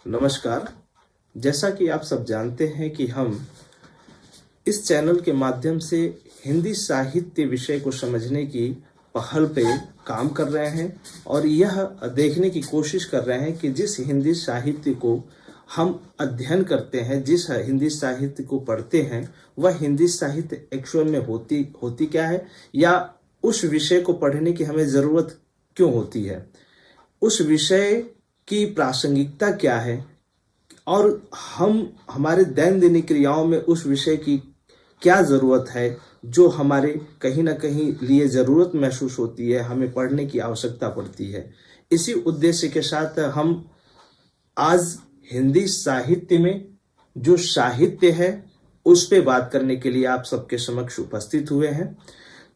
नमस्कार। जैसा कि आप सब जानते हैं कि हम इस चैनल के माध्यम से हिंदी साहित्य विषय को समझने की पहल पे काम कर रहे हैं और यह देखने की कोशिश कर रहे हैं कि जिस हिंदी साहित्य को हम अध्ययन करते हैं, जिस हिंदी साहित्य को पढ़ते हैं, वह हिंदी साहित्य एक्चुअल में होती क्या है, या उस विषय को पढ़ने की हमें ज़रूरत क्यों होती है, उस विषय की प्रासंगिकता क्या है और हमारे दैनंदिन क्रियाओं में उस विषय की क्या ज़रूरत है, जो हमारे कहीं ना कहीं लिए ज़रूरत महसूस होती है, हमें पढ़ने की आवश्यकता पड़ती है। इसी उद्देश्य के साथ हम आज हिंदी साहित्य में जो साहित्य है उस पे बात करने के लिए आप सबके समक्ष उपस्थित हुए हैं।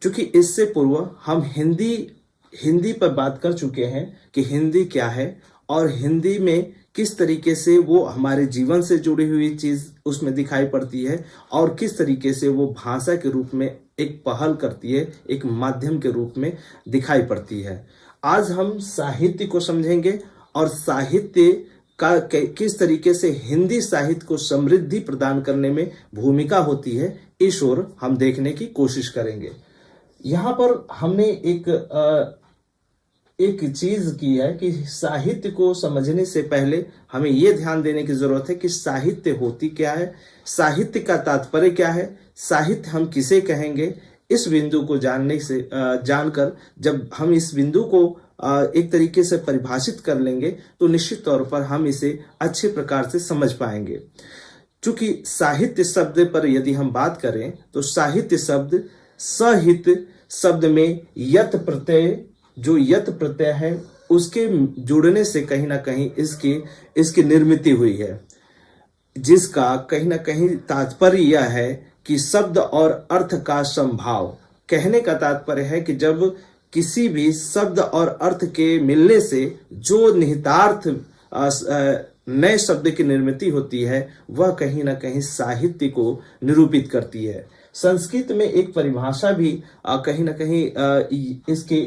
क्योंकि इससे पूर्व हम हिंदी पर बात कर चुके हैं कि हिंदी क्या है और हिंदी में किस तरीके से वो हमारे जीवन से जुड़ी हुई चीज़ उसमें दिखाई पड़ती है और किस तरीके से वो भाषा के रूप में एक पहल करती है, एक माध्यम के रूप में दिखाई पड़ती है। आज हम साहित्य को समझेंगे और साहित्य का किस तरीके से हिंदी साहित्य को समृद्धि प्रदान करने में भूमिका होती है, इस ओर हम देखने की कोशिश करेंगे। यहाँ पर हमने एक चीज की है कि साहित्य को समझने से पहले हमें यह ध्यान देने की जरूरत है कि साहित्य होती क्या है, साहित्य का तात्पर्य क्या है, साहित्य हम किसे कहेंगे। इस बिंदु को जानकर जब हम इस बिंदु को एक तरीके से परिभाषित कर लेंगे तो निश्चित तौर पर हम इसे अच्छे प्रकार से समझ पाएंगे। क्योंकि साहित्य शब्द पर यदि हम बात करें तो साहित्य शब्द सहित शब्द में यत प्रत्यय, जो यत प्रत्यय है उसके जुड़ने से कहीं ना कहीं इसकी निर्मिति हुई है, जिसका कहीं ना कहीं तात्पर्य यह है कि शब्द और अर्थ का समभाव। कहने का तात्पर्य है कि जब किसी भी शब्द और अर्थ के मिलने से जो निहितार्थ नए शब्द की निर्मिति होती है, वह कहीं ना कहीं साहित्य को निरूपित करती है। संस्कृत में एक परिभाषा भी कहीं ना कहीं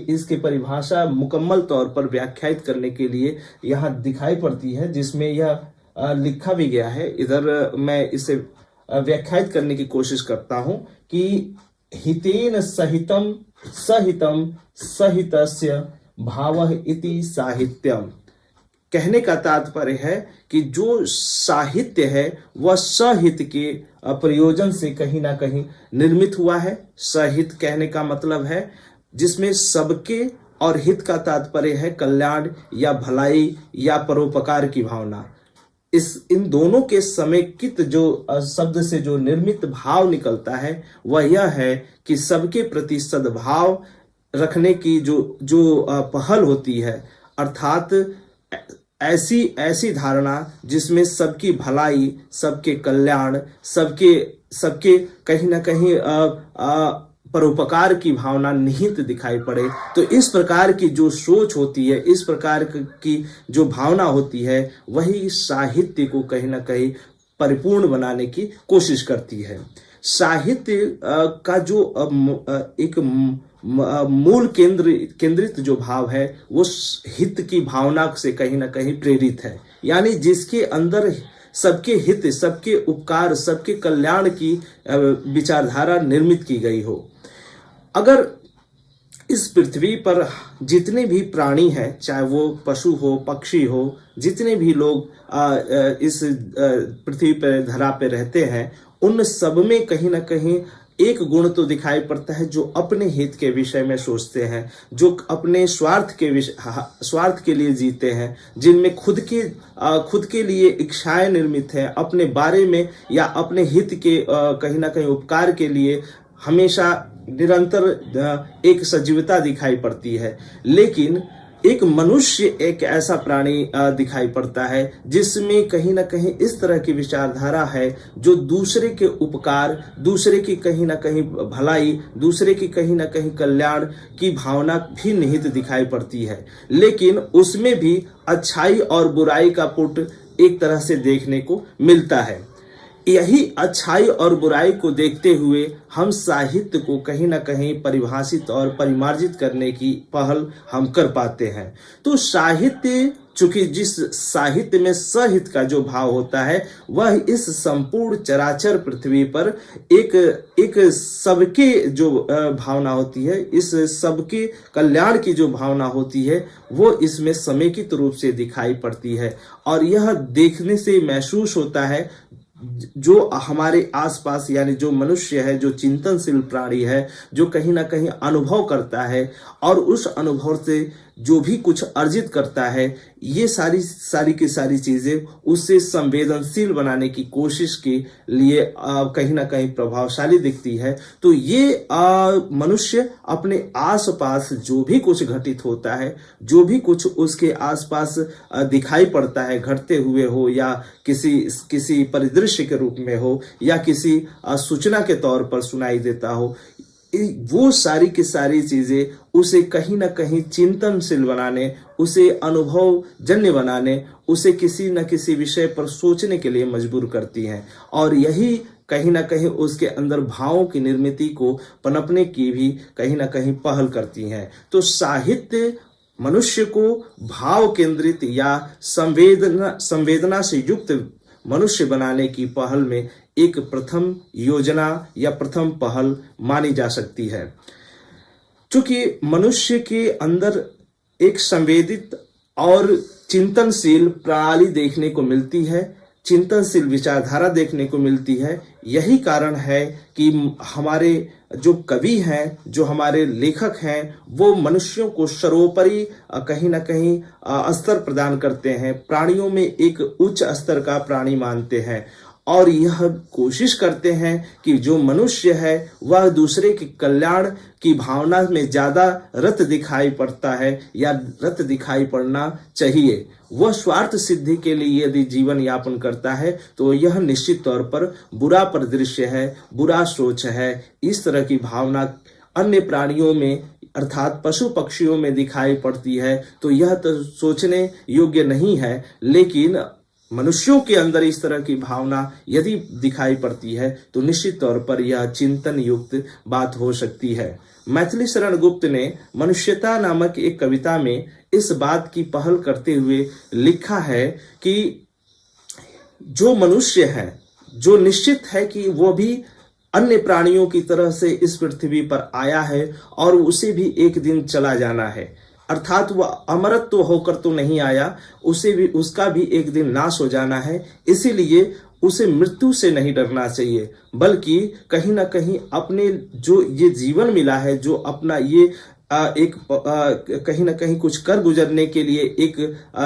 इसके परिभाषा मुकम्मल तौर पर व्याख्यायित करने के लिए यहाँ दिखाई पड़ती है, जिसमें यह लिखा भी गया है। इधर मैं इसे व्याख्यायित करने की कोशिश करता हूँ कि हितेन सहितम सहितम सहितस्य भावः इति साहित्यम। कहने का तात्पर्य है कि जो साहित्य है वह सहित के प्रयोजन से कहीं ना कहीं निर्मित हुआ है। सहित कहने का मतलब है जिसमें सबके और हित का तात्पर्य है कल्याण या भलाई या परोपकार की भावना। इन दोनों के समेकित जो शब्द से जो निर्मित भाव निकलता है वह यह है कि सबके प्रति सद्भाव रखने की जो पहल होती है, अर्थात ऐसी धारणा जिसमें सबकी भलाई, सबके कल्याण, सबके कहीं ना कहीं परोपकार की भावना निहित दिखाई पड़े। तो इस प्रकार की जो सोच होती है, इस प्रकार की जो भावना होती है, वही साहित्य को कहीं ना कहीं परिपूर्ण बनाने की कोशिश करती है। साहित्य का जो एक मूल केंद्रित जो भाव है वो हित की भावना से कहीं ना कहीं प्रेरित है, यानी जिसके अंदर सबके हित, सबके उपकार, सबके कल्याण की विचारधारा निर्मित की गई हो। अगर इस पृथ्वी पर जितने भी प्राणी हैं, चाहे वो पशु हो, पक्षी हो, जितने भी लोग इस पृथ्वी पर धरा पे रहते हैं, उन सब में कहीं ना कहीं एक गुण तो दिखाई पड़ता है जो अपने हित के विषय में सोचते हैं, जो अपने स्वार्थ के लिए जीते हैं, जिनमें खुद के लिए इच्छाएं निर्मित हैं, अपने बारे में या अपने हित के कहीं ना कहीं उपकार के लिए हमेशा निरंतर एक सजीवता दिखाई पड़ती है। लेकिन एक मनुष्य एक ऐसा प्राणी दिखाई पड़ता है जिसमें कहीं ना कहीं इस तरह की विचारधारा है जो दूसरे के उपकार, दूसरे की कहीं ना कहीं भलाई, दूसरे की कहीं ना कहीं कल्याण की भावना भी निहित दिखाई पड़ती है। लेकिन उसमें भी अच्छाई और बुराई का पुट एक तरह से देखने को मिलता है। यही अच्छाई और बुराई को देखते हुए हम साहित्य को कहीं ना कहीं परिभाषित और परिमार्जित करने की पहल हम कर पाते हैं। तो साहित्य चूंकि जिस साहित्य में सहित का जो भाव होता है वह इस संपूर्ण चराचर पृथ्वी पर एक सबके जो भावना होती है, इस सबके कल्याण की जो भावना होती है वो इसमें समेकित रूप से दिखाई पड़ती है। और यह देखने से महसूस होता है जो हमारे आसपास यानी जो मनुष्य है, जो चिंतनशील प्राणी है, जो कहीं ना कहीं अनुभव करता है और उस अनुभव से जो भी कुछ अर्जित करता है, ये सारी की सारी चीजें उससे संवेदनशील बनाने की कोशिश के लिए कहीं ना कहीं प्रभावशाली दिखती है। तो ये मनुष्य अपने आसपास जो भी कुछ घटित होता है, जो भी कुछ उसके आसपास दिखाई पड़ता है, घटते हुए हो या किसी परिदृश्य के रूप में हो या किसी सूचना के तौर पर सुनाई देता हो, वो सारी की सारी चीजें उसे कहीं ना कहीं चिंतनशील बनाने, उसे अनुभव जन्य बनाने, उसे किसी न किसी विषय पर सोचने के लिए मजबूर करती हैं। और यही कहीं ना कहीं उसके अंदर भावों की निर्मिति को पनपने की भी कहीं ना कहीं पहल करती हैं। तो साहित्य मनुष्य को भाव केंद्रित या संवेदना से युक्त मनुष्य बनाने की पहल में एक प्रथम योजना या प्रथम पहल मानी जा सकती है। चूंकि मनुष्य के अंदर एक संवेदित और चिंतनशील प्रणाली देखने को मिलती है, चिंतनशील विचारधारा देखने को मिलती है, यही कारण है कि हमारे जो कवि हैं, जो हमारे लेखक हैं, वो मनुष्यों को सर्वोपरि कहीं ना कहीं स्तर प्रदान करते हैं, प्राणियों में एक उच्च स्तर का प्राणी मानते हैं और यह कोशिश करते हैं कि जो मनुष्य है वह दूसरे के कल्याण की भावना में ज्यादा रत दिखाई पड़ता है या रत दिखाई पड़ना चाहिए। वह स्वार्थ सिद्धि के लिए यदि जीवन यापन करता है तो यह निश्चित तौर पर बुरा परिदृश्य है, बुरा सोच है। इस तरह की भावना अन्य प्राणियों में अर्थात पशु पक्षियों में दिखाई पड़ती है तो यह तो सोचने योग्य नहीं है, लेकिन मनुष्यों के अंदर इस तरह की भावना यदि दिखाई पड़ती है तो निश्चित तौर पर यह चिंतन युक्त बात हो सकती है। मैथिली शरण गुप्त ने मनुष्यता नामक एक कविता में इस बात की पहल करते हुए लिखा है कि जो मनुष्य है, जो निश्चित है कि वो भी अन्य प्राणियों की तरह से इस पृथ्वी पर आया है और उसे भी एक दिन चला जाना है, अर्थात वह अमरत्व होकर तो नहीं आया, उसे भी उसका भी एक दिन नाश हो जाना है। इसीलिए उसे मृत्यु से नहीं डरना चाहिए, बल्कि कहीं ना कहीं अपने जो ये जीवन मिला है, जो अपना ये कहीं ना कहीं कुछ कर गुजरने के लिए एक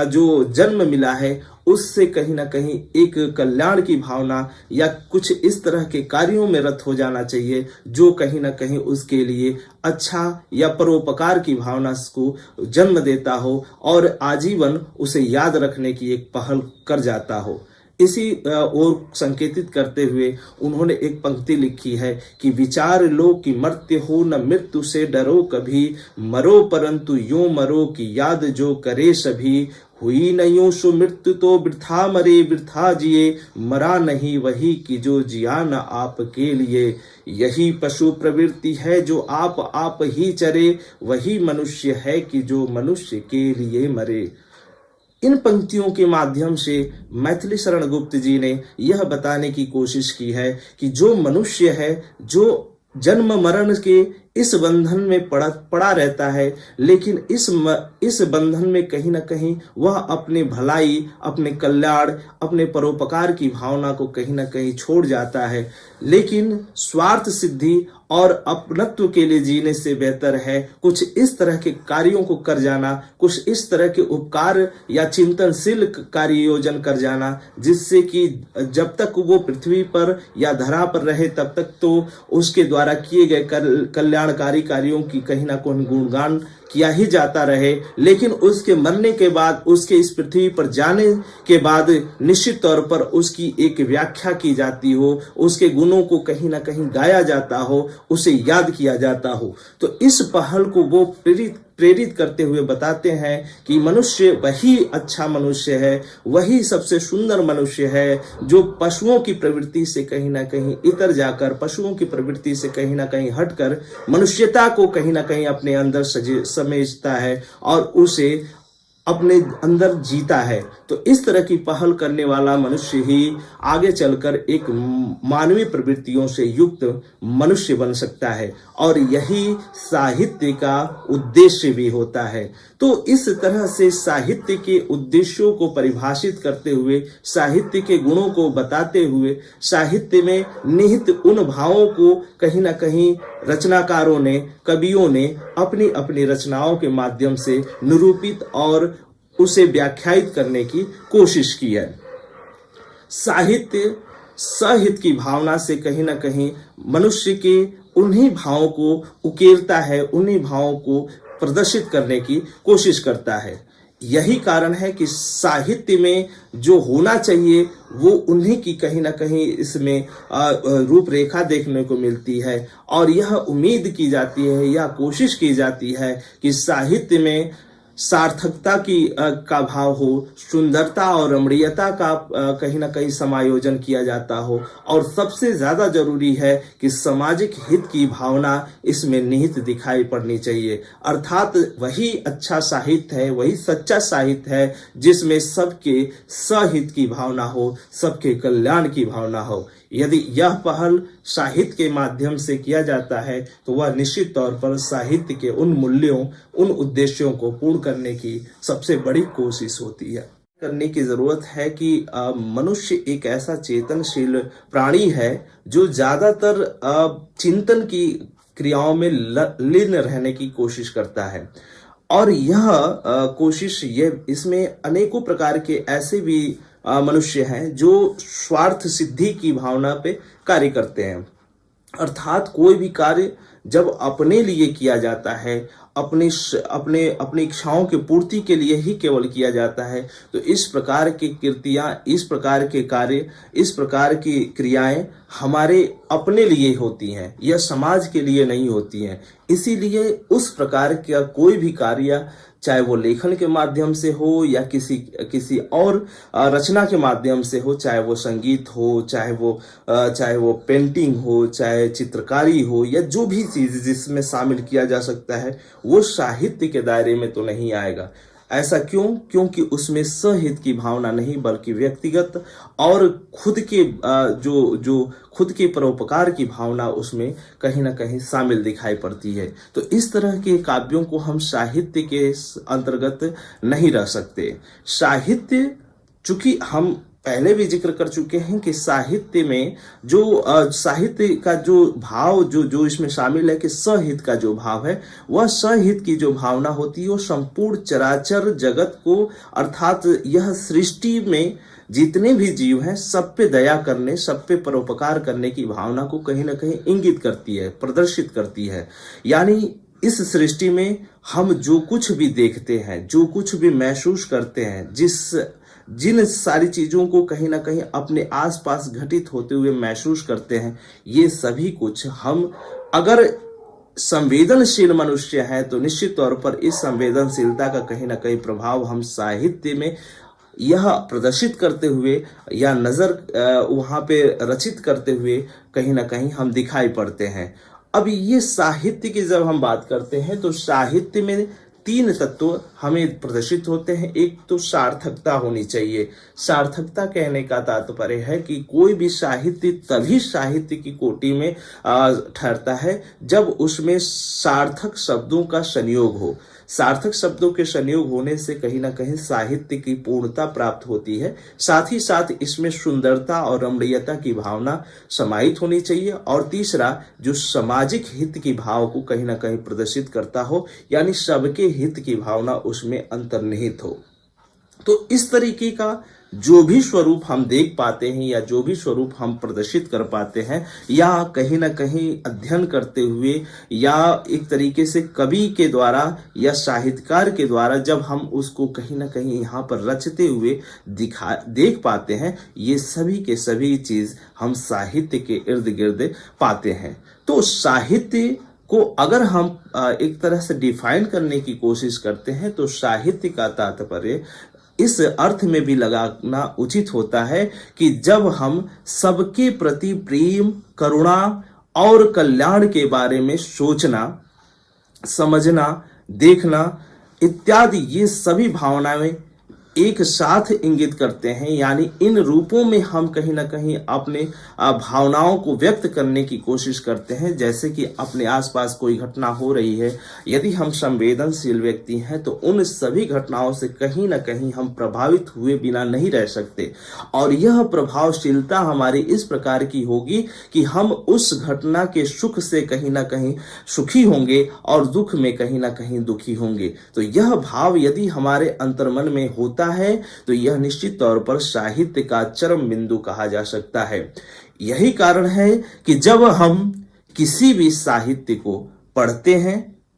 जो जन्म मिला है, उससे कहीं ना कहीं एक कल्याण की भावना या कुछ इस तरह के कार्यों में रत हो जाना चाहिए जो कहीं ना कहीं उसके लिए अच्छा या परोपकार की भावना को जन्म देता हो और आजीवन उसे याद रखने की एक पहल कर जाता हो। इसी ओर संकेतित करते हुए उन्होंने एक पंक्ति लिखी है कि विचार लो कि मर्त्य हो न मृत्यु से डरो कभी, मरो परंतु यूं मरो कि याद जो करे सभी, हुई न यूं सो मृत्यु तो वृथा मरे वृथा जिए, मरा नहीं वही कि जो जिया न आपके लिए, यही पशु प्रवृत्ति है जो आप ही चरे, वही मनुष्य है कि जो मनुष्य के लिए मरे। इन पंक्तियों के माध्यम से मैथिली शरण गुप्त जी ने यह बताने की कोशिश की है कि जो मनुष्य है, जो जन्म मरण के इस बंधन में पड़ा रहता है, लेकिन इस बंधन में कहीं ना कहीं वह अपने भलाई, अपने कल्याण, अपने परोपकार की भावना को कहीं ना कहीं छोड़ जाता है। लेकिन स्वार्थ सिद्धि और अपनत्व के लिए जीने से बेहतर है कुछ इस तरह के कार्यों को कर जाना, कुछ इस तरह के उपकार या चिंतनशील कार्य योजन कर जाना, जिससे कि जब तक वो पृथ्वी पर या धरा पर रहे तब तक तो उसके द्वारा किए गए कल्याणकारी कार्यों की कहीं ना कहीं गुणगान किया ही जाता रहे, लेकिन उसके मरने के बाद, उसके इस पृथ्वी पर जाने के बाद निश्चित तौर पर उसकी एक व्याख्या की जाती हो, उसके गुणों को कहीं ना कहीं गाया जाता हो, उसे याद किया जाता हो। तो इस पहल को वो प्रेरित करते हुए बताते हैं कि मनुष्य वही अच्छा मनुष्य है, वही सबसे सुंदर मनुष्य है जो पशुओं की प्रवृत्ति से कहीं ना कहीं इतर जाकर, पशुओं की प्रवृत्ति से कहीं ना कहीं हटकर मनुष्यता को कहीं ना कहीं अपने अंदर समेटता है और उसे अपने अंदर जीता है। तो इस तरह की पहल करने वाला मनुष्य ही आगे चलकर एक मानवीय प्रवृत्तियों से युक्त मनुष्य बन सकता है, और यही साहित्य का उद्देश्य भी होता है। तो इस तरह से साहित्य के उद्देश्यों को परिभाषित करते हुए, साहित्य के गुणों को बताते हुए, साहित्य में निहित उन भावों को कहीं ना कहीं रचनाकारों ने, कवियों ने अपनी अपनी रचनाओं के माध्यम से निरूपित और उसे व्याख्यायित करने की कोशिश की है। साहित्य सहित की भावना से कहीं ना कहीं मनुष्य के उन्हीं भावों को उकेरता है, उन्हीं भावों को प्रदर्शित करने की कोशिश करता है। यही कारण है कि साहित्य में जो होना चाहिए वो उन्हीं की कहीं ना कहीं इसमें रूपरेखा देखने को मिलती है, और यह उम्मीद की जाती है या कोशिश की जाती है कि साहित्य में सार्थकता का भाव हो, सुंदरता और रमणीयता का कहीं ना कहीं समायोजन किया जाता हो, और सबसे ज्यादा जरूरी है कि सामाजिक हित की भावना इसमें निहित दिखाई पड़नी चाहिए। अर्थात वही अच्छा साहित्य है, वही सच्चा साहित्य है जिसमें सबके सहित की भावना हो, सबके कल्याण की भावना हो। यदि यह पहल साहित्य के माध्यम से किया जाता है तो वह निश्चित तौर पर साहित्य के उन मूल्यों, उन उद्देश्यों को पूर्ण करने की सबसे बड़ी कोशिश होती है। करने की जरूरत है कि मनुष्य एक ऐसा चेतनशील प्राणी है जो ज्यादातर चिंतन की क्रियाओं में लीन रहने की कोशिश करता है, और यह कोशिश इसमें अनेकों प्रकार के ऐसे भी मनुष्य हैं जो स्वार्थ सिद्धि की भावना पे कार्य करते हैं। अर्थात कोई भी कार्य जब अपने लिए किया जाता है, अपनी इच्छाओं की पूर्ति के लिए ही केवल किया जाता है, तो इस प्रकार की कृतियां, इस प्रकार के कार्य, इस प्रकार की क्रियाएं हमारे अपने लिए होती हैं, यह समाज के लिए नहीं होती हैं। इसीलिए उस प्रकार का कोई भी कार्य, चाहे वो लेखन के माध्यम से हो या किसी और रचना के माध्यम से हो, चाहे वो संगीत हो, चाहे वो पेंटिंग हो, चाहे चित्रकारी हो, या जो भी चीज जिसमें शामिल किया जा सकता है, वो साहित्य के दायरे में तो नहीं आएगा। ऐसा क्यों? क्योंकि उसमें सहित की भावना नहीं, बल्कि व्यक्तिगत और खुद के परोपकार की भावना उसमें कहीं ना कहीं शामिल दिखाई पड़ती है। तो इस तरह के काव्यों को हम साहित्य के अंतर्गत नहीं रख सकते। साहित्य, चूंकि हम पहले भी जिक्र कर चुके हैं कि साहित्य में साहित्य का जो भाव जो इसमें शामिल है कि सहित का जो भाव है, वह सहित की जो भावना होती है वो संपूर्ण चराचर जगत को, अर्थात यह सृष्टि में जितने भी जीव हैं सब पे दया करने, सब पे परोपकार करने की भावना को कहीं ना कहीं इंगित करती है, प्रदर्शित करती है। यानी इस सृष्टि में हम जो कुछ भी देखते हैं, जो कुछ भी महसूस करते हैं, जिन सारी चीजों को कहीं ना कहीं अपने आसपास घटित होते हुए महसूस करते हैं, ये सभी कुछ हम अगर संवेदनशील मनुष्य हैं तो निश्चित तौर पर इस संवेदनशीलता का कहीं ना कहीं प्रभाव हम साहित्य में यह प्रदर्शित करते हुए या नजर वहां पे रचित करते हुए कहीं ना कहीं हम दिखाई पड़ते हैं। अब ये साहित्य की जब हम बात करते हैं तो साहित्य में 3 तत्व हमें प्रदर्शित होते हैं। एक तो सार्थकता होनी चाहिए। सार्थकता कहने का तात्पर्य है कि कोई भी साहित्य तभी साहित्य की कोटि में ठहरता है जब उसमें सार्थक शब्दों का संयोग हो। सार्थक शब्दों के संयोग होने से कहीं ना कहीं साहित्य की पूर्णता प्राप्त होती है। साथ ही साथ इसमें सुंदरता और रमणीयता की भावना समाहित होनी चाहिए। और तीसरा, जो सामाजिक हित की भाव को कहीं ना कहीं प्रदर्शित करता हो, यानी सबके हित की भावना उसमें अंतर्निहित हो। तो इस तरीके का जो भी स्वरूप हम देख पाते हैं या जो भी स्वरूप हम प्रदर्शित कर पाते हैं, या कहीं ना कहीं अध्ययन करते हुए या एक तरीके से कवि के द्वारा या साहित्यकार के द्वारा जब हम उसको कहीं ना कहीं यहाँ पर रचते हुए देख पाते हैं, ये सभी के सभी चीज हम साहित्य के इर्द गिर्द पाते हैं। तो साहित्य को अगर हम एक तरह से डिफाइन करने की कोशिश करते हैं तो साहित्य का तात्पर्य इस अर्थ में भी लगाना उचित होता है कि जब हम सबके प्रति प्रेम, करुणा और कल्याण के बारे में सोचना, समझना, देखना, इत्यादि ये सभी भावनाएं एक साथ इंगित करते हैं। यानी इन रूपों में हम कहीं ना कहीं अपने भावनाओं को व्यक्त करने की कोशिश करते हैं। जैसे कि अपने आसपास कोई घटना हो रही है, यदि हम संवेदनशील व्यक्ति हैं तो उन सभी घटनाओं से कहीं ना कहीं हम प्रभावित हुए बिना नहीं रह सकते, और यह प्रभावशीलता हमारी इस प्रकार की होगी कि हम उस घटना के सुख से कहीं ना कहीं सुखी होंगे और दुख में कहीं ना कहीं दुखी होंगे। तो यह भाव यदि हमारे अंतर्मन में होता है तो यह निश्चित तौर पर साहित्य का चरम बिंदु कहा जा सकता है। यही कारण है कि जब हम किसी भी साहित्य को पढ़ते हैं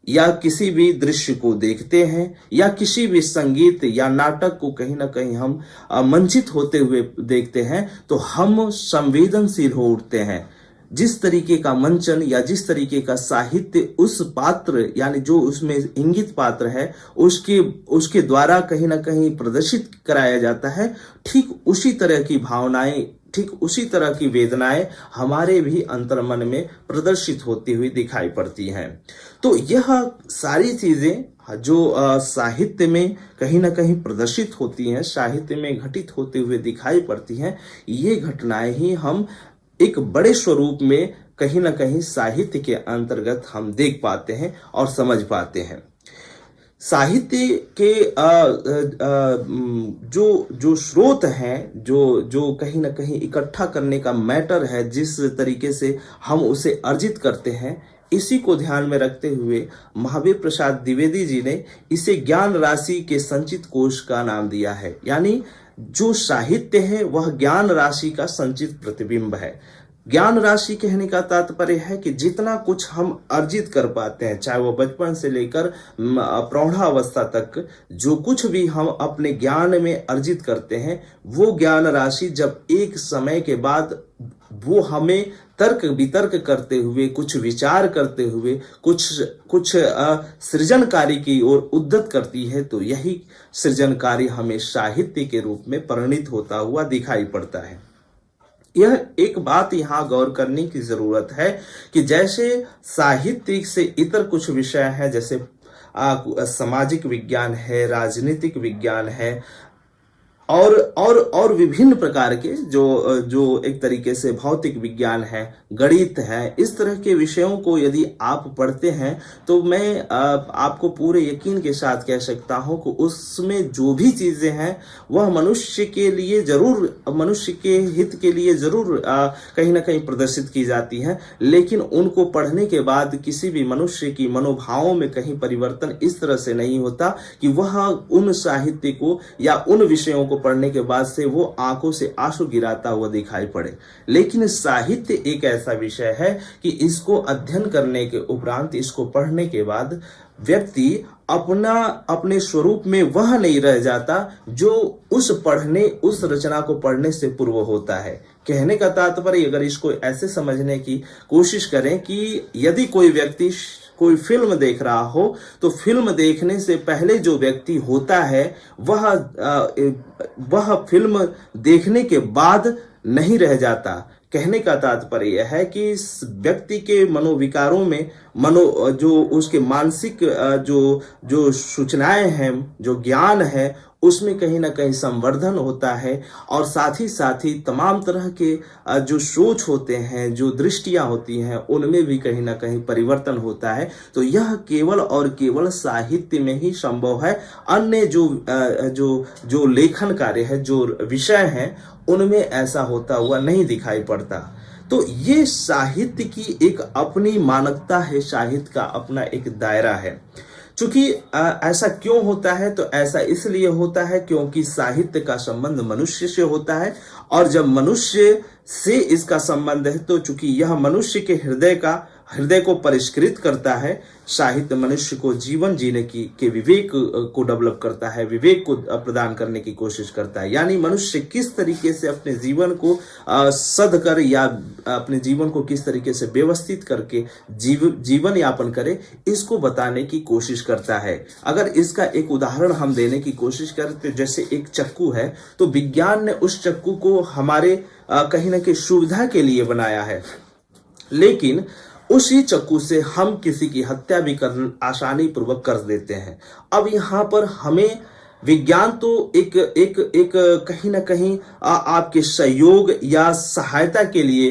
या किसी भी दृश्य को देखते हैं या किसी भी संगीत या नाटक को कहीं ना कहीं हम मंचित होते हुए देखते हैं तो हम संवेदनशील हो उठते हैं। जिस तरीके का मंचन या जिस तरीके का साहित्य उस पात्र यानी जो उसमें इंगित पात्र है उसके द्वारा कहीं ना कहीं प्रदर्शित कराया जाता है, ठीक उसी तरह की भावनाएं, ठीक उसी तरह की वेदनाएं हमारे भी अंतर्मन में प्रदर्शित होती हुई दिखाई पड़ती हैं। तो यह सारी चीजें जो साहित्य में कहीं ना कहीं प्रदर्शित होती हैं, साहित्य में घटित होते हुए दिखाई पड़ती हैं, ये घटनाएं ही हम एक बड़े स्वरूप में कहीं ना कहीं साहित्य के अंतर्गत हम देख पाते हैं और समझ पाते हैं। साहित्य के जो स्रोत हैं, जो कहीं ना कहीं इकट्ठा करने का मैटर है, जिस तरीके से हम उसे अर्जित करते हैं, इसी को ध्यान में रखते हुए महावीर प्रसाद द्विवेदी जी ने इसे ज्ञान राशि के संचित कोश का नाम दिया है। यानी जो साहित्य है वह ज्ञान राशि का संचित प्रतिबिंब है। ज्ञान राशि कहने का तात्पर्य है कि जितना कुछ हम अर्जित कर पाते हैं, चाहे वो बचपन से लेकर प्रौढ़ावस्था तक, जो कुछ भी हम अपने ज्ञान में अर्जित करते हैं, वो ज्ञान राशि जब एक समय के बाद वो हमें तर्क वितर्क करते हुए, कुछ विचार करते हुए, कुछ सृजन कार्य की ओर उद्यत करती है, तो यही सृजन कार्य हमें साहित्य के रूप में परिणित होता हुआ दिखाई पड़ता है। यह एक बात यहाँ गौर करने की जरूरत है कि जैसे साहित्य से इतर कुछ विषय है, जैसे सामाजिक विज्ञान है, राजनीतिक विज्ञान है, और विभिन्न प्रकार के जो एक तरीके से भौतिक विज्ञान है, गणित है, इस तरह के विषयों को यदि आप पढ़ते हैं तो मैं आपको पूरे यकीन के साथ कह सकता हूं कि उसमें जो भी चीजें हैं वह मनुष्य के लिए जरूर, मनुष्य के हित के लिए जरूर कहीं ना कहीं प्रदर्शित की जाती हैं, लेकिन उनको पढ़ने के बाद किसी भी मनुष्य की मनोभावों में कहीं परिवर्तन इस तरह से नहीं होता कि वह उन साहित्य को या उन विषयों को पढ़ने के बाद से वो आंखों से आंसू गिराता हुआ दिखाई पड़े। लेकिन साहित्य एक ऐसा विषय है कि इसको अध्ययन करने के उपरांत, इसको पढ़ने के बाद व्यक्ति अपने स्वरूप में वह नहीं रह जाता जो उस रचना को पढ़ने से पूर्व होता है। कहने का तात्पर्य, अगर इसको ऐसे समझने की कोशिश करें कि यदि कोई व्यक्ति कोई फिल्म देख रहा हो तो फिल्म देखने से पहले जो व्यक्ति होता है वह फिल्म देखने के बाद नहीं रह जाता। कहने का तात्पर्य यह है कि इस व्यक्ति के मनोविकारों में जो उसके मानसिक जो सूचनाएं हैं, जो ज्ञान है, उसमें कहीं ना कहीं संवर्धन होता है, और साथ ही तमाम तरह के जो सोच होते हैं, जो दृष्टियां होती हैं, उनमें भी कहीं ना कहीं परिवर्तन होता है। तो यह केवल और केवल साहित्य में ही संभव है। अन्य जो लेखन कार्य है, जो विषय हैं, उनमें ऐसा होता हुआ नहीं दिखाई पड़ता। तो ये साहित्य की एक अपनी मानकता है, साहित्य का अपना एक दायरा है। चूंकि ऐसा क्यों होता है, तो ऐसा इसलिए होता है क्योंकि साहित्य का संबंध मनुष्य से होता है, और जब मनुष्य से इसका संबंध है तो चूंकि यह मनुष्य के हृदय को परिष्कृत करता है। साहित्य मनुष्य को जीवन जीने के विवेक को डेवलप करता है, विवेक को प्रदान करने की कोशिश करता है। यानी मनुष्य किस तरीके से अपने जीवन को सद कर या अपने जीवन को किस तरीके से व्यवस्थित करके जीवन यापन करे, इसको बताने की कोशिश करता है। अगर इसका एक उदाहरण हम देने की कोशिश करें तो जैसे एक चक्कू है, तो विज्ञान ने उस चक्कू को हमारे कहीं ना कहीं सुविधा के लिए बनाया है, लेकिन उसी चाकू से हम किसी की हत्या भी कर आसानी पूर्वक कर देते हैं। अब यहाँ पर हमें विज्ञान तो एक एक एक कहीं ना कहीं आपके सहयोग या सहायता के लिए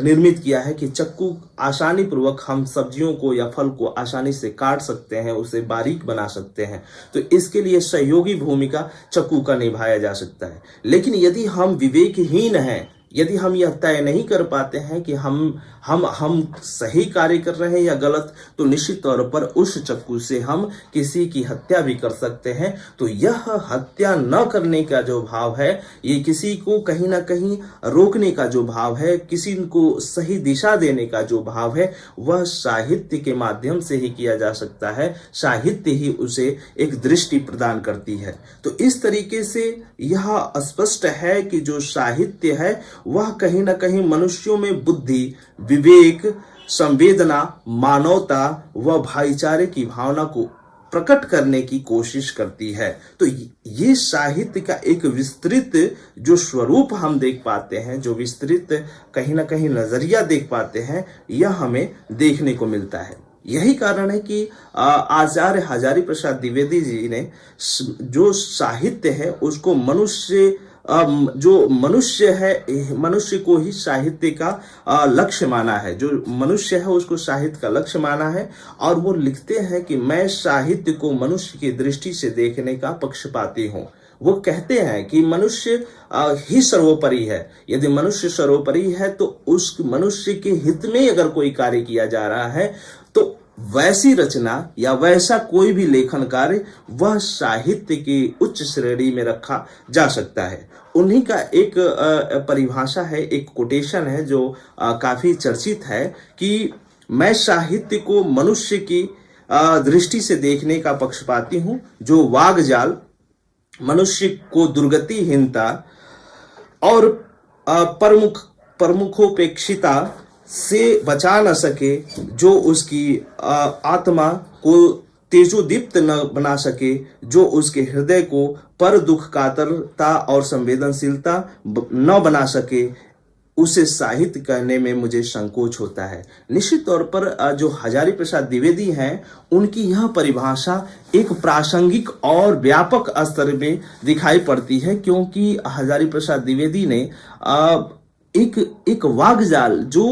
निर्मित किया है कि चाकू आसानी पूर्वक हम सब्जियों को या फल को आसानी से काट सकते हैं, उसे बारीक बना सकते हैं। तो इसके लिए सहयोगी भूमिका चाकू का निभाया जा सकता है। लेकिन यदि हम विवेकहीन हैं, यदि हम यह तय नहीं कर पाते हैं कि हम सही कार्य कर रहे हैं या गलत, तो निश्चित तौर पर उस चाकू से हम किसी की हत्या भी कर सकते हैं। तो यह हत्या न करने का जो भाव है, ये किसी को कहीं ना कहीं रोकने का जो भाव है, किसी को सही दिशा देने का जो भाव है, वह साहित्य के माध्यम से ही किया जा सकता है। साहित्य ही उसे एक दृष्टि प्रदान करती है। तो इस तरीके से यह स्पष्ट है कि जो साहित्य है वह कहीं ना कहीं मनुष्यों में बुद्धि, विवेक, संवेदना, मानवता व भाईचारे की भावना को प्रकट करने की कोशिश करती है। तो ये साहित्य का एक विस्तृत जो स्वरूप हम देख पाते हैं, जो विस्तृत कहीं ना कहीं नजरिया देख पाते हैं, यह हमें देखने को मिलता है। यही कारण है कि आचार्य हजारी प्रसाद द्विवेदी जी ने जो साहित्य है उसको जो मनुष्य है, मनुष्य को ही साहित्य का लक्ष्य माना है। जो मनुष्य है उसको साहित्य का लक्ष्य माना है। और वो लिखते हैं कि मैं साहित्य को मनुष्य की दृष्टि से देखने का पक्षपाती हूँ। वो कहते हैं कि मनुष्य ही सर्वोपरि है। यदि मनुष्य सर्वोपरि है तो उस मनुष्य के हित में अगर कोई कार्य किया जा रहा है तो वैसी रचना या वैसा कोई भी लेखन कार्य वह साहित्य की उच्च श्रेणी में रखा जा सकता है। उन्हीं का एक परिभाषा है, एक कोटेशन है जो काफी चर्चित है कि मैं साहित्य को मनुष्य की दृष्टि से देखने का पक्षपाती हूं, जो वागजाल, मनुष्य को दुर्गतिहीनता और प्रमुखोपेक्षिता से बचा न सके, जो उसकी आत्मा को तेजोदीप्त न बना सके, जो उसके हृदय को पर दुख कातरता और संवेदनशीलता न बना सके, उसे साहित्य कहने में मुझे संकोच होता है। निश्चित तौर पर जो हजारी प्रसाद द्विवेदी हैं उनकी यह परिभाषा एक प्रासंगिक और व्यापक स्तर में दिखाई पड़ती है, क्योंकि हजारी प्रसाद द्विवेदी ने एक वागजाल जो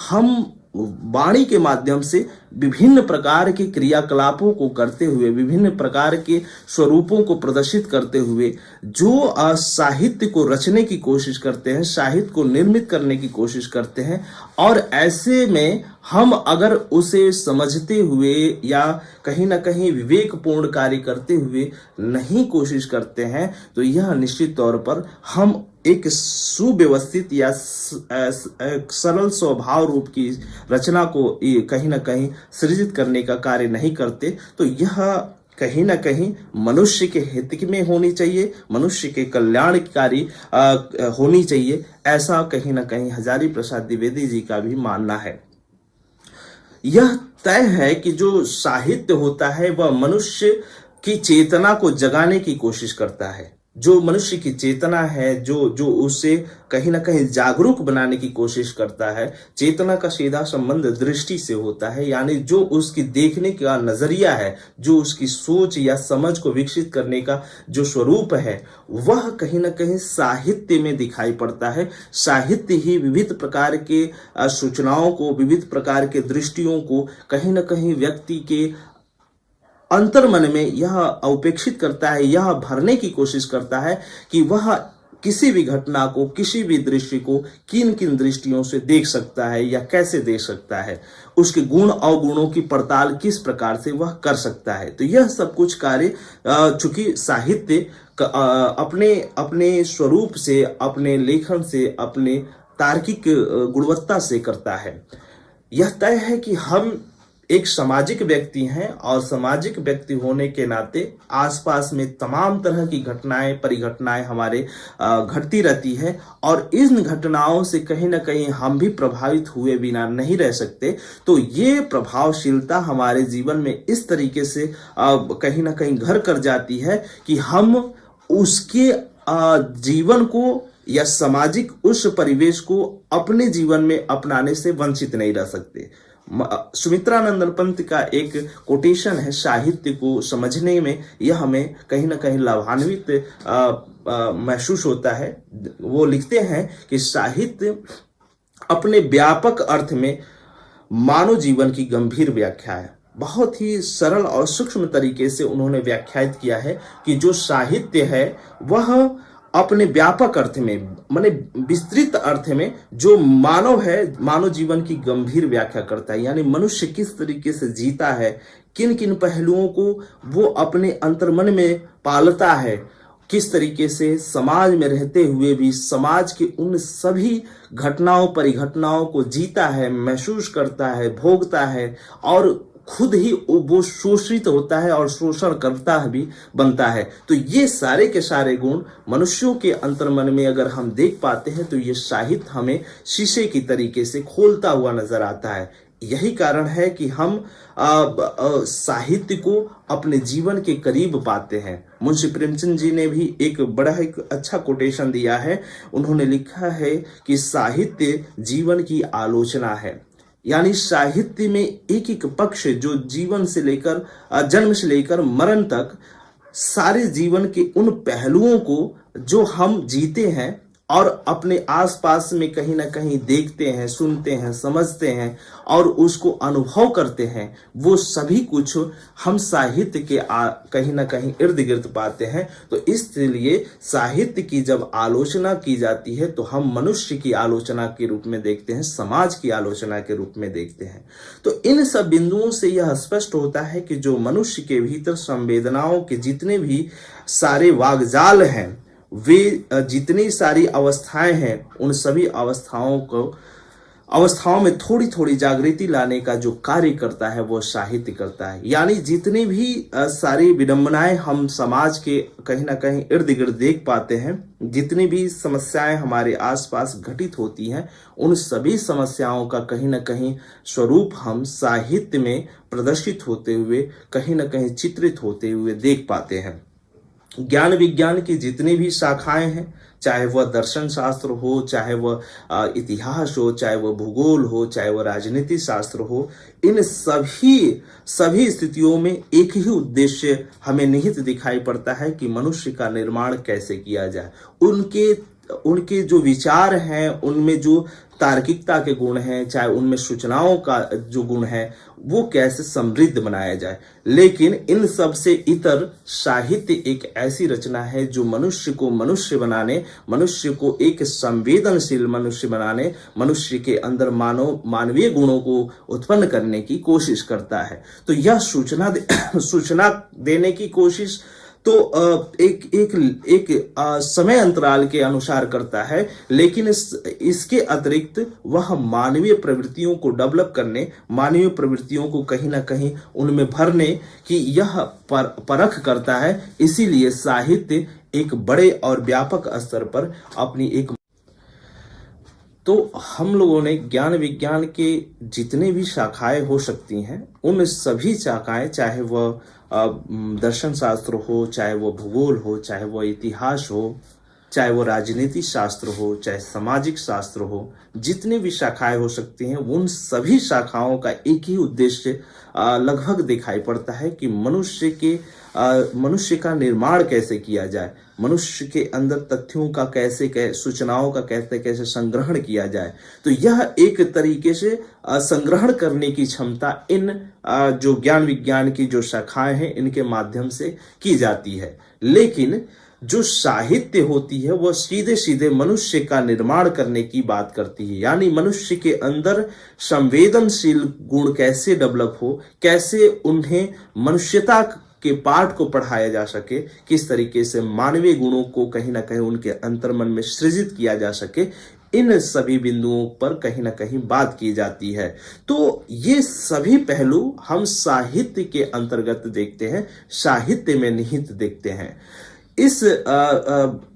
हम वाणी के माध्यम से विभिन्न प्रकार के क्रियाकलापों को करते हुए, विभिन्न प्रकार के स्वरूपों को प्रदर्शित करते हुए जो साहित्य को रचने की कोशिश करते हैं, साहित्य को निर्मित करने की कोशिश करते हैं, और ऐसे में हम अगर उसे समझते हुए या कहीं ना कहीं विवेकपूर्ण कार्य करते हुए नहीं कोशिश करते हैं, तो यह निश्चित तौर पर हम एक सुव्यवस्थित या सरल स्वभाव रूप की रचना को कहीं ना कहीं सृजित करने का कार्य नहीं करते। तो यह कहीं ना कहीं मनुष्य के हित में होनी चाहिए, मनुष्य के कल्याणकारी होनी चाहिए, ऐसा कहीं ना कहीं हजारी प्रसाद द्विवेदी जी का भी मानना है। यह तय है कि जो साहित्य होता है वह मनुष्य की चेतना को जगाने की कोशिश करता है। जो मनुष्य की चेतना है, जो उसे कहीं ना कहीं जागरूक बनाने की कोशिश करता है। चेतना का सीधा संबंध दृष्टि से होता है, यानी जो उसकी देखने का नजरिया है, जो उसकी सोच या समझ को विकसित करने का जो स्वरूप है, वह कहीं ना कहीं साहित्य में दिखाई पड़ता है। साहित्य ही विविध प्रकार के सूचनाओं को, विविध प्रकार के दृष्टियों को कहीं ना कहीं व्यक्ति के अंतर्मन में यह अपेक्षित करता है, यह भरने की कोशिश करता है कि वह किसी भी घटना को, किसी भी दृश्य को किन किन दृष्टियों से देख सकता है या कैसे देख सकता है, उसके गुण अवगुणों की पड़ताल किस प्रकार से वह कर सकता है। तो यह सब कुछ कार्य चूंकि साहित्य अपने स्वरूप से, अपने लेखन से, अपने तार्किक गुणवत्ता से करता है। यह तय है कि हम एक सामाजिक व्यक्ति हैं और सामाजिक व्यक्ति होने के नाते आसपास में तमाम तरह की घटनाएं, परिघटनाएं हमारे घटती रहती है, और इन घटनाओं से कहीं ना कहीं हम भी प्रभावित हुए बिना नहीं रह सकते। तो ये प्रभावशीलता हमारे जीवन में इस तरीके से कहीं ना कहीं घर कर जाती है कि हम उसके जीवन को या सामाजिक उस परिवेश को अपने जीवन में अपनाने से वंचित नहीं रह सकते। सुमित्रानंद पंत का एक कोटेशन है, साहित्य को समझने में यह हमें कहीं ना कहीं लाभान्वित महसूस होता है। वो लिखते हैं कि साहित्य अपने व्यापक अर्थ में मानव जीवन की गंभीर व्याख्या है। बहुत ही सरल और सूक्ष्म तरीके से उन्होंने व्याख्यायित किया है कि जो साहित्य है वह अपने व्यापक अर्थ में, माने विस्तृत अर्थ में, जो मानव है, मानव जीवन की गंभीर व्याख्या करता है। यानी मनुष्य किस तरीके से जीता है, किन किन पहलुओं को वो अपने अंतर्मन में पालता है, किस तरीके से समाज में रहते हुए भी समाज के उन सभी घटनाओं परिघटनाओं को जीता है, महसूस करता है, भोगता है और खुद ही वो शोषित होता है और शोषण करता भी बनता है। तो ये सारे के सारे गुण मनुष्यों के अंतर्मन में अगर हम देख पाते हैं तो ये साहित्य हमें शीशे की तरीके से खोलता हुआ नजर आता है। यही कारण है कि हम साहित्य को अपने जीवन के करीब पाते हैं। मुंशी प्रेमचंद जी ने भी एक अच्छा कोटेशन दिया है। उन्होंने लिखा है कि साहित्य जीवन की आलोचना है। यानी साहित्य में एक एक पक्ष जो जीवन से लेकर जन्म से लेकर मरण तक सारे जीवन के उन पहलुओं को जो हम जीते हैं और अपने आसपास में कहीं ना कहीं देखते हैं, सुनते हैं, समझते हैं और उसको अनुभव करते हैं, वो सभी कुछ हम साहित्य के कहीं ना कहीं इर्द गिर्द पाते हैं। तो इसलिए साहित्य की जब आलोचना की जाती है तो हम मनुष्य की आलोचना के रूप में देखते हैं, समाज की आलोचना के रूप में देखते हैं। तो इन सब बिंदुओं से यह स्पष्ट होता है कि जो मनुष्य के भीतर संवेदनाओं के जितने भी सारे वागजाल हैं, वे जितनी सारी अवस्थाएं हैं, उन सभी अवस्थाओं में थोड़ी थोड़ी जागृति लाने का जो कार्य करता है वो साहित्य करता है। यानी जितनी भी सारी विडंबनाएं हम समाज के कहीं ना कहीं इर्द गिर्द देख पाते हैं, जितनी भी समस्याएं हमारे आसपास घटित होती हैं, उन सभी समस्याओं का कहीं ना कहीं स्वरूप हम साहित्य में प्रदर्शित होते हुए, कहीं ना कहीं चित्रित होते हुए देख पाते हैं। ज्ञान विज्ञान की जितनी भी शाखाएं हैं, चाहे वह दर्शन शास्त्र हो, चाहे वह इतिहास हो, चाहे वह भूगोल हो, चाहे वह राजनीति शास्त्र हो, इन सभी स्थितियों में एक ही उद्देश्य हमें निहित दिखाई पड़ता है कि मनुष्य का निर्माण कैसे किया जाए। उनके जो विचार हैं, उनमें जो तार्किकता के गुण हैं, चाहे उनमें सूचनाओं का जो गुण है, वो कैसे समृद्ध बनाया जाए। लेकिन इन सब से इतर साहित्य एक ऐसी रचना है जो मनुष्य को मनुष्य बनाने, मनुष्य को एक संवेदनशील मनुष्य बनाने, मनुष्य के अंदर मानवीय गुणों को उत्पन्न करने की कोशिश करता है। तो यह सूचना देने की कोशिश तो एक समय अंतराल के अनुसार करता है, लेकिन इसके अतिरिक्त वह मानवीय प्रवृत्तियों को डेवलप करने, मानवीय प्रवृत्तियों को कहीं ना कहीं उनमें भरने की यह परख करता है। इसीलिए साहित्य एक बड़े और व्यापक स्तर पर अपनी एक तो हम लोगों ने ज्ञान विज्ञान के जितने भी शाखाएं हो सकती हैं, उन सभी शाखाएं, चाहे वह दर्शन शास्त्र हो, चाहे वो भूगोल हो, चाहे वो इतिहास हो, चाहे वो राजनीति शास्त्र हो, चाहे सामाजिक शास्त्र हो, जितनी भी शाखाएं हो सकती हैं, उन सभी शाखाओं का एक ही उद्देश्य लगभग दिखाई पड़ता है कि मनुष्य का निर्माण कैसे किया जाए, मनुष्य के अंदर तथ्यों का सूचनाओं का कैसे संग्रहण किया जाए। तो यह एक तरीके से संग्रहण करने की क्षमता इन जो ज्ञान विज्ञान की जो शाखाएं हैं, इनके माध्यम से की जाती है। लेकिन जो साहित्य होती है वह सीधे सीधे मनुष्य का निर्माण करने की बात करती है। यानी मनुष्य के अंदर संवेदनशील गुण कैसे डेवलप हो, कैसे उन्हें मनुष्यता के पाठ को पढ़ाया जा सके, किस तरीके से मानवीय गुणों को कहीं ना कहीं उनके अंतर्मन में सृजित किया जा सके, इन सभी बिंदुओं पर कहीं ना कहीं बात की जाती है। तो ये सभी पहलू हम साहित्य के अंतर्गत देखते हैं, साहित्य में निहित देखते हैं।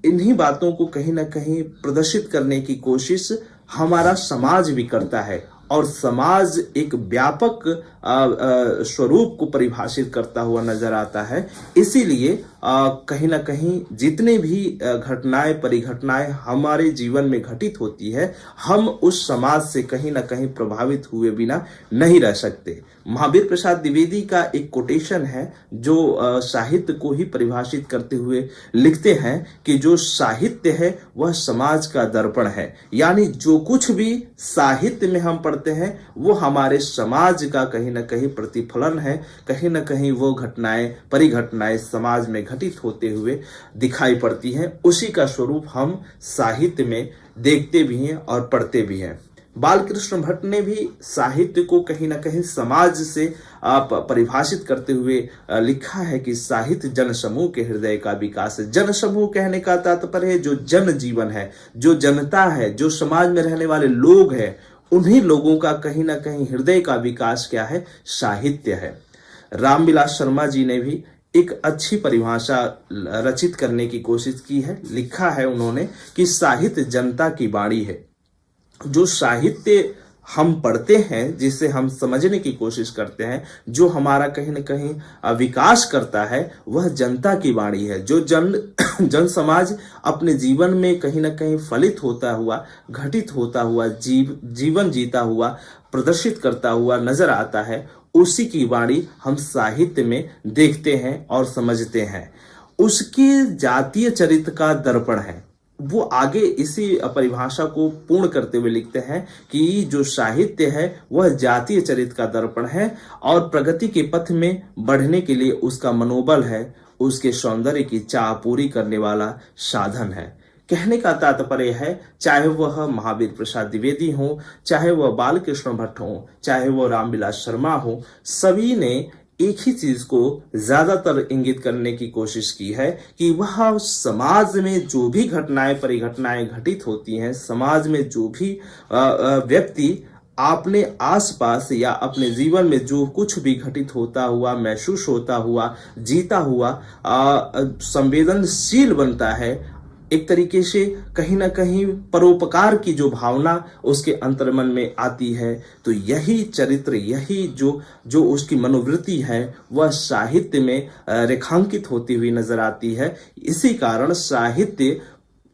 इन्हीं बातों को कहीं ना कहीं प्रदर्शित करने की कोशिश हमारा समाज भी करता है, और समाज एक व्यापक स्वरूप को परिभाषित करता हुआ नजर आता है। इसीलिए कहीं ना कहीं जितने भी घटनाएं परिघटनाएं हमारे जीवन में घटित होती है, हम उस समाज से कहीं ना कहीं प्रभावित हुए बिना नहीं रह सकते। महावीर प्रसाद द्विवेदी का एक कोटेशन है जो साहित्य को ही परिभाषित करते हुए लिखते हैं कि जो साहित्य है वह समाज का दर्पण है। यानी जो कुछ भी साहित्य में हम पढ़ते हैं वो हमारे समाज का कहीं ना कहीं प्रतिफलन है, कहीं ना कहीं वो घटनाएं परिघटनाएं समाज में घटित होते हुए दिखाई पड़ती हैं। उसी का स्वरूप हम साहित्य में देखते भी हैं और पढ़ते भी हैं। बालकृष्ण भट्ट ने भी साहित्य को कहीं ना कहीं समाज से परिभाषित करते हुए लिखा है कि साहित्य जन समूह के हृदय का विकास है। जन समूह कहने का तात्पर्य है जो जन जीवन है, जो जनता है, जो समाज में रहने वाले लोग हैं, उन्हीं लोगों का कहीं ना कहीं हृदय का विकास क्या है, साहित्य है। रामविलास शर्मा जी ने भी एक अच्छी परिभाषा रचित करने की कोशिश की है। लिखा है उन्होंने कि साहित्य जनता की वाणी है। जो साहित्य हम पढ़ते हैं, जिसे हम समझने की कोशिश करते हैं, जो हमारा कहीं ना कहीं विकास करता है, वह जनता की वाणी है। जो जन समाज अपने जीवन में कहीं ना कहीं फलित होता हुआ, घटित होता हुआ, जीवन जीता हुआ, प्रदर्शित करता हुआ नजर आता है, उसी की वाणी हम साहित्य में देखते हैं और समझते हैं। उसकी जातीय चरित्र का दर्पण है। वो आगे इसी परिभाषा को पूर्ण करते हुए लिखते हैं कि जो साहित्य है वह जातीय चरित्र का दर्पण है और प्रगति के पथ में बढ़ने के लिए उसका मनोबल है, उसके सौंदर्य की चाह पूरी करने वाला साधन है। कहने का तात्पर्य है, चाहे वह महावीर प्रसाद द्विवेदी हो, चाहे वह बालकृष्ण भट्ट हो, चाहे वह रामविलास शर्मा हो, सभी ने एक ही चीज को ज्यादातर इंगित करने की कोशिश की है कि वह समाज में जो भी घटनाएं परिघटनाएं घटित होती हैं, समाज में जो भी व्यक्ति अपने आसपास या अपने जीवन में जो कुछ भी घटित होता हुआ, महसूस होता हुआ, जीता हुआ संवेदनशील बनता है, एक तरीके से कहीं ना कहीं परोपकार की जो भावना उसके अंतर्मन में आती है, तो यही चरित्र, यही जो उसकी मनोवृत्ति है वह साहित्य में रेखांकित होती हुई नजर आती है। इसी कारण साहित्य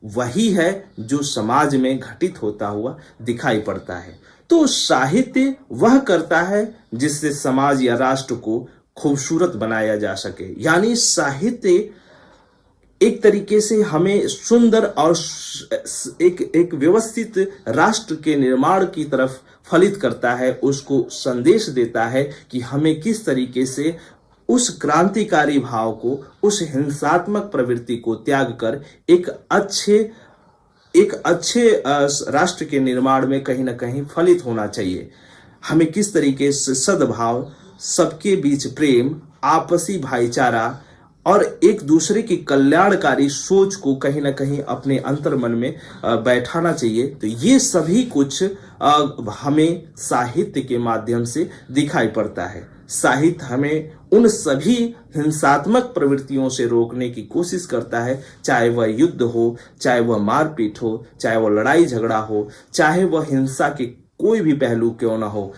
वही है जो समाज में घटित होता हुआ दिखाई पड़ता है। तो साहित्य वह करता है जिससे समाज या राष्ट्र को खूबसूरत बनाया जा सके। यानी साहित्य एक तरीके से हमें सुंदर और एक व्यवस्थित राष्ट्र के निर्माण की तरफ फलित करता है, उसको संदेश देता है कि हमें किस तरीके से उस क्रांतिकारी भाव को, उस हिंसात्मक प्रवृत्ति को त्याग कर एक अच्छे राष्ट्र के निर्माण में कहीं ना कहीं फलित होना चाहिए। हमें किस तरीके से सद्भाव, सबके बीच प्रेम, आपसी भाईचारा और एक दूसरे की कल्याणकारी सोच को कहीं ना कहीं अपने अंतर्मन में बैठाना चाहिए। तो ये सभी कुछ हमें साहित्य के माध्यम से दिखाई पड़ता है। साहित्य हमें उन सभी हिंसात्मक प्रवृत्तियों से रोकने की कोशिश करता है, चाहे वह युद्ध हो, चाहे वह मारपीट हो, चाहे वह लड़ाई झगड़ा हो, चाहे वह हिंसा के कोई भी पहलू क्यों ना हो,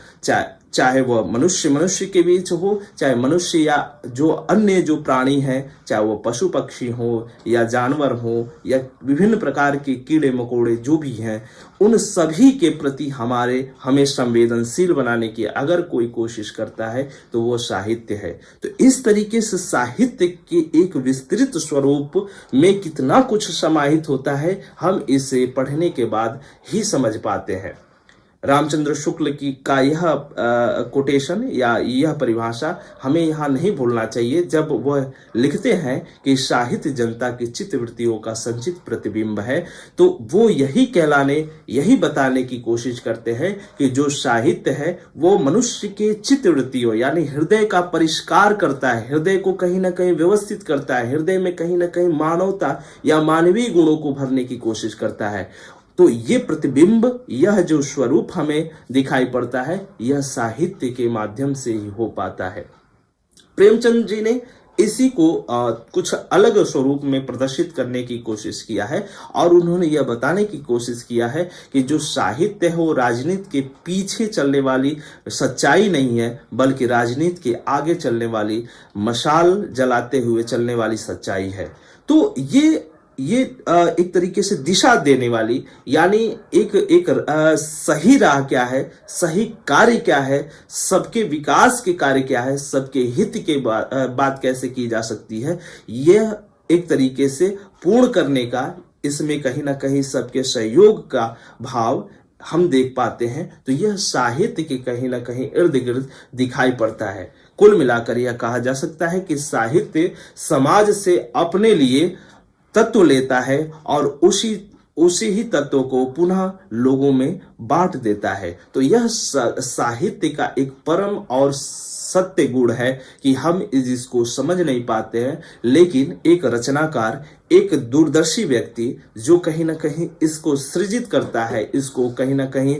चाहे वह मनुष्य के बीच हो, चाहे मनुष्य या जो अन्य जो प्राणी हैं, चाहे वो पशु पक्षी हो या जानवर हो या विभिन्न प्रकार के कीड़े मकोड़े जो भी हैं, उन सभी के प्रति हमें संवेदनशील बनाने की अगर कोई कोशिश करता है तो वो साहित्य है। तो इस तरीके से साहित्य के एक विस्तृत स्वरूप में कितना कुछ समाहित होता है, हम इसे पढ़ने के बाद ही समझ पाते हैं। रामचंद्र शुक्ल का यह कोटेशन या यह परिभाषा हमें यहाँ नहीं भूलना चाहिए जब वह लिखते हैं कि साहित्य जनता की चित्तवृत्तियों का संचित प्रतिबिंब है। तो वो यही बताने की कोशिश करते हैं कि जो साहित्य है वो मनुष्य के चित्तवृत्तियों यानी हृदय का परिष्कार करता है, हृदय को कहीं ना कहीं व्यवस्थित करता है, हृदय में कहीं ना कहीं मानवता या मानवीय गुणों को भरने की कोशिश करता है। तो ये प्रतिबिंब, यह जो स्वरूप हमें दिखाई पड़ता है, यह साहित्य के माध्यम से ही हो पाता है। प्रेमचंद जी ने इसी को कुछ अलग स्वरूप में प्रदर्शित करने की कोशिश किया है। और उन्होंने यह बताने की कोशिश किया है कि जो साहित्य है वो राजनीति के पीछे चलने वाली सच्चाई नहीं है, बल्कि राजनीति के आगे चलने वाली, मशाल जलाते हुए चलने वाली सच्चाई है। तो ये एक तरीके से दिशा देने वाली, यानी एक सही राह क्या है, सही कार्य क्या है, सबके विकास के कार्य क्या है, सबके हित के बात कैसे की जा सकती है, यह एक तरीके से पूर्ण करने का, इसमें कहीं ना कहीं सबके सहयोग का भाव हम देख पाते हैं। तो यह साहित्य के कहीं ना कहीं इर्द गिर्द दिखाई पड़ता है। कुल मिलाकर यह कहा जा सकता है कि साहित्य समाज से अपने लिए तत्व लेता है और उसी ही तत्व को पुनः लोगों में बांट देता है। तो यह साहित्य का एक परम और सत्य गुण है कि हम इसको समझ नहीं पाते हैं, लेकिन एक रचनाकार, एक दूरदर्शी व्यक्ति जो कहीं ना कहीं इसको सृजित करता है, इसको कहीं ना कहीं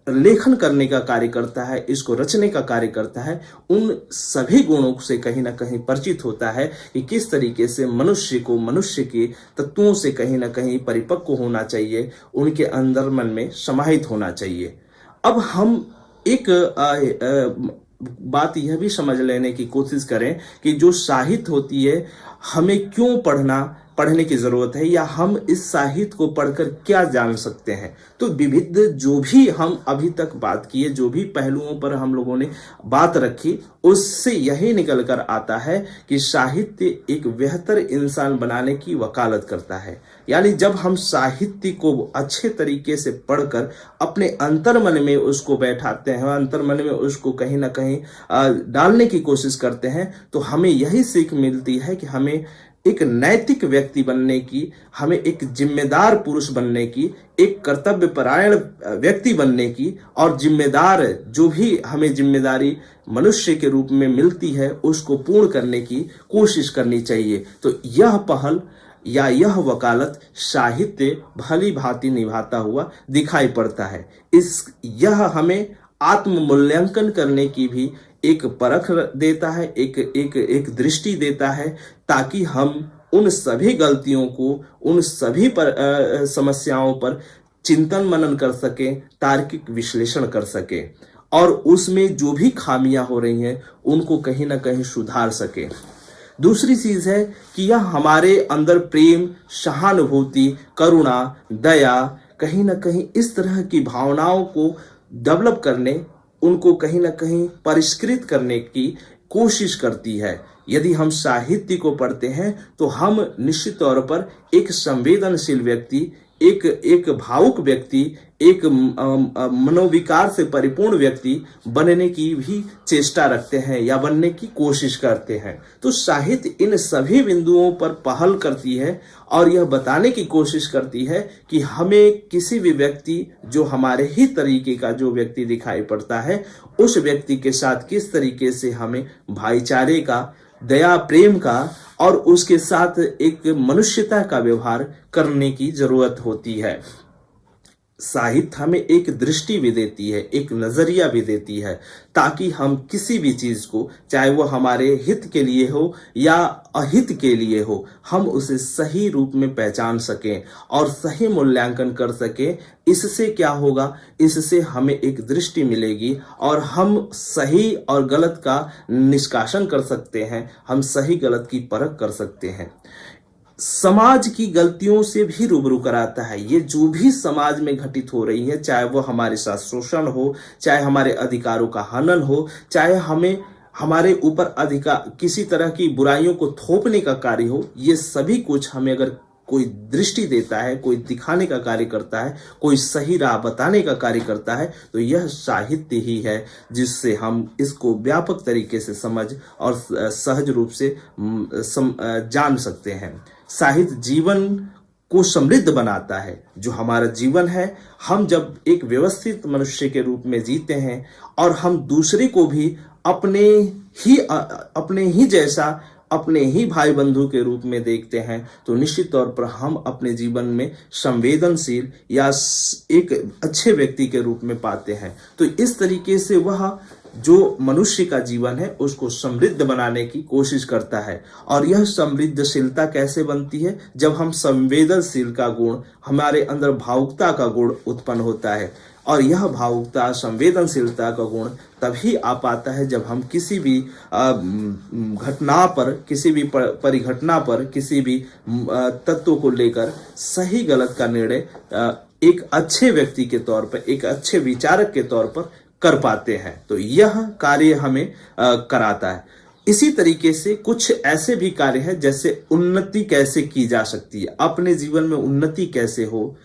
लेखन करने का कार्य करता है, इसको रचने का कार्य करता है, उन सभी गुणों से कहीं ना कहीं परिचित होता है कि किस तरीके से मनुष्य को मनुष्य के तत्वों से कहीं ना कहीं परिपक्व होना चाहिए, उनके अंदर मन में समाहित होना चाहिए। अब हम एक बात यह भी समझ लेने की कोशिश करें कि जो साहित्य होती है, हमें क्यों पढ़ने की जरूरत है, या हम इस साहित्य को पढ़कर क्या जान सकते हैं। तो विविध जो भी हम अभी तक बात किए, जो भी पहलुओं पर हम लोगों ने बात रखी, उससे यही निकल कर आता है कि साहित्य एक बेहतर इंसान बनाने की वकालत करता है। यानी जब हम साहित्य को अच्छे तरीके से पढ़कर अपने अंतर्मन में उसको बैठाते हैं, अंतर्मन में उसको कहीं ना कहीं डालने की कोशिश करते हैं, तो हमें यही सीख मिलती है कि हमें एक नैतिक व्यक्ति बनने की, हमें एक जिम्मेदार पुरुष बनने की, एक कर्तव्य परायण व्यक्ति बनने की, और जिम्मेदार जो भी हमें जिम्मेदारी मनुष्य के रूप में मिलती है उसको पूर्ण करने की कोशिश करनी चाहिए। तो यह पहल या यह वकालत साहित्य भली भांति निभाता हुआ दिखाई पड़ता है। यह हमें आत्म मूल्यांकन करने की भी एक परख देता है, एक दृष्टि देता है, ताकि हम उन सभी गलतियों को, उन सभी समस्याओं पर चिंतन मनन कर सकें, तार्किक विश्लेषण कर सकें, और उसमें जो भी खामियां हो रही हैं उनको कहीं ना कहीं सुधार सकें। दूसरी चीज है कि यह हमारे अंदर प्रेम, सहानुभूति, करुणा, दया, कहीं ना कहीं इस तरह की भावनाओं को डेवलप करने, उनको कहीं ना कहीं परिष्कृत करने की कोशिश करती है। यदि हम साहित्य को पढ़ते हैं तो हम निश्चित तौर पर एक संवेदनशील व्यक्ति, एक भावुक व्यक्ति, एक मनोविकार से परिपूर्ण व्यक्ति बनने की भी चेष्टा रखते हैं या बनने की कोशिश करते हैं। तो साहित्य इन सभी बिंदुओं पर पहल करती है और यह बताने की कोशिश करती है कि हमें किसी भी व्यक्ति, जो हमारे ही तरीके का जो व्यक्ति दिखाई पड़ता है, उस व्यक्ति के साथ किस तरीके से हमें भाईचारे का, दया, प्रेम का और उसके साथ एक मनुष्यता का व्यवहार करने की जरूरत होती है। साहित्य हमें एक दृष्टि भी देती है, एक नजरिया भी देती है, ताकि हम किसी भी चीज को, चाहे वो हमारे हित के लिए हो या अहित के लिए हो, हम उसे सही रूप में पहचान सकें और सही मूल्यांकन कर सकें। इससे क्या होगा, इससे हमें एक दृष्टि मिलेगी और हम सही और गलत का निष्कासन कर सकते हैं, हम सही गलत की परख कर सकते हैं। समाज की गलतियों से भी रूबरू कराता है। ये जो भी समाज में घटित हो रही है, चाहे वो हमारे साथ शोषण हो, चाहे हमारे अधिकारों का हनन हो, चाहे हमारे ऊपर किसी तरह की बुराइयों को थोपने का कार्य हो, ये सभी कुछ हमें अगर कोई दृष्टि देता है, कोई दिखाने का कार्य करता है, कोई सही राह बताने का कार्य करता है, तो यह साहित्य ही है, जिससे हम इसको व्यापक तरीके से समझ और सहज रूप से जान सकते हैं। साहित्य जीवन को समृद्ध बनाता है। जो हमारा जीवन है, हम जब एक व्यवस्थित मनुष्य के रूप में जीते हैं और हम दूसरे को भी अपने ही जैसा, अपने ही भाई बंधु के रूप में देखते हैं, तो निश्चित तौर पर हम अपने जीवन में संवेदनशील या एक अच्छे व्यक्ति के रूप में पाते हैं। तो इस तरीके से वह जो मनुष्य का जीवन है उसको समृद्ध बनाने की कोशिश करता है। और यह समृद्धशीलता कैसे बनती है? जब हम संवेदनशील का गुण, हमारे अंदर भावुकता का गुण उत्पन्न होता है। और यह भावुकता, संवेदनशीलता का गुण तभी आ पाता है जब हम किसी भी घटना पर, किसी भी परिघटना पर, किसी भी तत्व को लेकर सही गलत का निर्णय एक अच्छे व्यक्ति के तौर पर, एक अच्छे विचारक के तौर पर कर पाते हैं। तो यह कार्य हमें कराता है। इसी तरीके से कुछ ऐसे भी कार्य हैं, जैसे उन्नति कैसे की जा सकती है, अपने जीवन में उन्नति कैसे हो,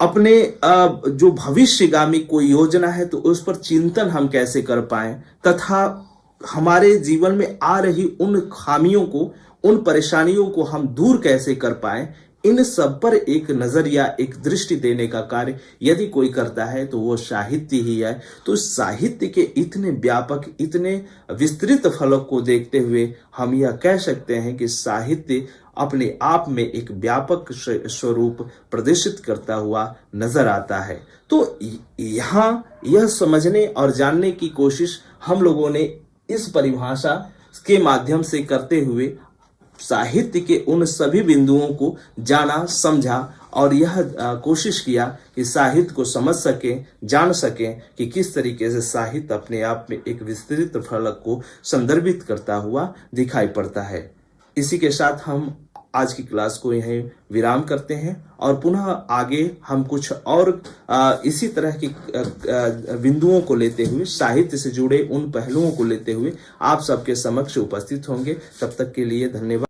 अपने जो भविष्यगामी कोई योजना है तो उस पर चिंतन हम कैसे कर पाए, तथा हमारे जीवन में आ रही उन खामियों को, उन परेशानियों को हम दूर कैसे कर पाए, इन सब पर एक नजरिया, एक दृष्टि देने का कार्य यदि कोई करता है तो वो साहित्य ही है। तो साहित्य के इतने व्यापक, इतने विस्तृत फलक को देखते हुए हम यह कह सकते हैं कि साहित्य अपने आप में एक व्यापक स्वरूप प्रदर्शित करता हुआ नजर आता है। तो यहाँ यह समझने और जानने की कोशिश हम लोगों ने इस परिभाषा के माध्यम से करते हुए साहित्य के उन सभी बिंदुओं को जाना, समझा और यह कोशिश किया कि साहित्य को समझ सकें, जान सकें कि किस तरीके से साहित्य अपने आप में एक विस्तृत फलक को संदर्भित करता हुआ दिखाई पड़ता है। इसी के साथ हम आज की क्लास को यहीं विराम करते हैं और पुनः आगे हम कुछ और इसी तरह की बिंदुओं को लेते हुए, साहित्य से जुड़े उन पहलुओं को लेते हुए आप सबके समक्ष उपस्थित होंगे। तब तक के लिए धन्यवाद।